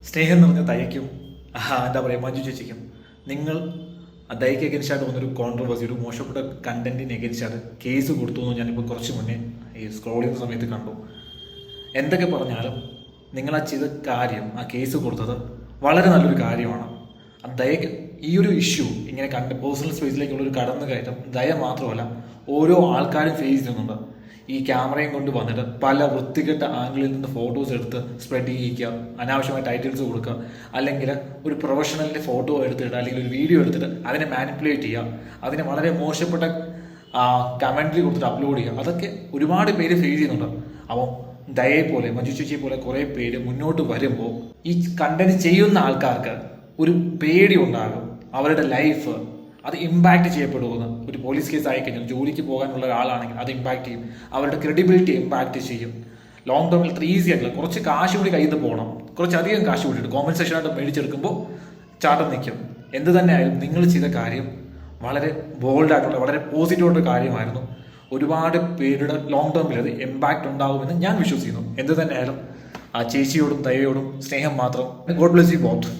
സ്നേഹം നിറഞ്ഞ ദയയ്ക്കും എന്താ പറയുക മഞ്ജു ചേച്ചിക്കും നിങ്ങൾ ദയയ്ക്ക് എഗൻസ്റ്റായിട്ട് വന്നൊരു കോൺട്രവേഴ്സി ഒരു മോശപ്പെട്ട കണ്ടന്റിന് എഗൻസ്റ്റായിട്ട് കേസ് കൊടുത്തു എന്ന് ഞാനിപ്പോൾ കുറച്ച് മുന്നേ ഈ സ്ക്രോൾ ചെയ്യുന്ന സമയത്ത് കണ്ടു. എന്തൊക്കെ പറഞ്ഞാലും നിങ്ങൾ ആ ചെയ്ത കാര്യം, ആ കേസ് കൊടുത്തത് വളരെ നല്ലൊരു കാര്യമാണ്. ദയക്ക് ഈ ഒരു ഇഷ്യൂ ഇങ്ങനെ പേഴ്സണൽ സ്പേസിലേക്കുള്ള ഒരു കടന്നു കയറ്റം ദയ മാത്രമല്ല ഓരോ ആൾക്കാരും ഫേസ് ചെയ്യുന്നുണ്ട്. ഈ ക്യാമറയും കൊണ്ട് വന്നിട്ട് പല വൃത്തികെട്ട ആംഗിളിൽ നിന്ന് ഫോട്ടോസ് എടുത്ത് സ്പ്രെഡ് ചെയ്യിക്കുക, അനാവശ്യമായ ടൈറ്റിൽസ് കൊടുക്കുക, അല്ലെങ്കിൽ ഒരു പ്രൊഫഷണലിൻ്റെ ഫോട്ടോ എടുത്തിട്ട് അല്ലെങ്കിൽ ഒരു വീഡിയോ എടുത്തിട്ട് അതിനെ മാനിപ്പുലേറ്റ് ചെയ്യുക, അതിനെ വളരെ മോശപ്പെട്ട കമൻട്രി കൊടുത്തിട്ട് അപ്ലോഡ് ചെയ്യുക. അതൊക്കെ ഒരുപാട് പേര് ഫേസ് ചെയ്യുന്നുണ്ട്. അപ്പോൾ ദയയെ പോലെ മഞ്ജു ചേച്ചിയെ പോലെ കുറേ പേര് മുന്നോട്ട് വരുമ്പോൾ ഈ കണ്ടന്റ് ചെയ്യുന്ന ആൾക്കാർക്ക് ഒരു പേടി ഉണ്ടാകും. അവരുടെ ലൈഫ് അത് ഇമ്പാക്റ്റ് ചെയ്യപ്പെടുമെന്ന്. ഒരു പോലീസ് കേസ് ആയിക്കഴിഞ്ഞാൽ ജോലിക്ക് പോകാനുള്ള ഒരാളാണെങ്കിൽ അത് ഇമ്പാക്റ്റ് ചെയ്യും. അവരുടെ ക്രെഡിബിലിറ്റി ഇമ്പാക്റ്റ് ചെയ്യും. ലോങ് ടേമിൽ ഇത്ര ഈസി ആയിട്ടില്ല. കുറച്ച് കാശ് കൂടി കയ്യിൽ നിന്ന് പോകണം. കുറച്ചധികം കാശ് കൂടിയിട്ട് കോമ്പൻസേഷനായിട്ട് മേടിച്ചെടുക്കുമ്പോൾ ചാട്ടം നിൽക്കും. എന്ത് തന്നെ ആയാലും നിങ്ങൾ ചെയ്ത കാര്യം വളരെ ബോൾഡായിട്ടുള്ള വളരെ പോസിറ്റീവായിട്ടുള്ള കാര്യമായിരുന്നു. ഒരുപാട് പേരുടെ ലോങ് ടേമിൽ അത് ഇമ്പാക്റ്റ് ഉണ്ടാകുമെന്ന് ഞാൻ വിശ്വസിക്കുന്നു. എന്ത് തന്നെ ആയാലും ആ ചേച്ചിയോടും ദയയോടും സ്നേഹം മാത്രം. God bless you both.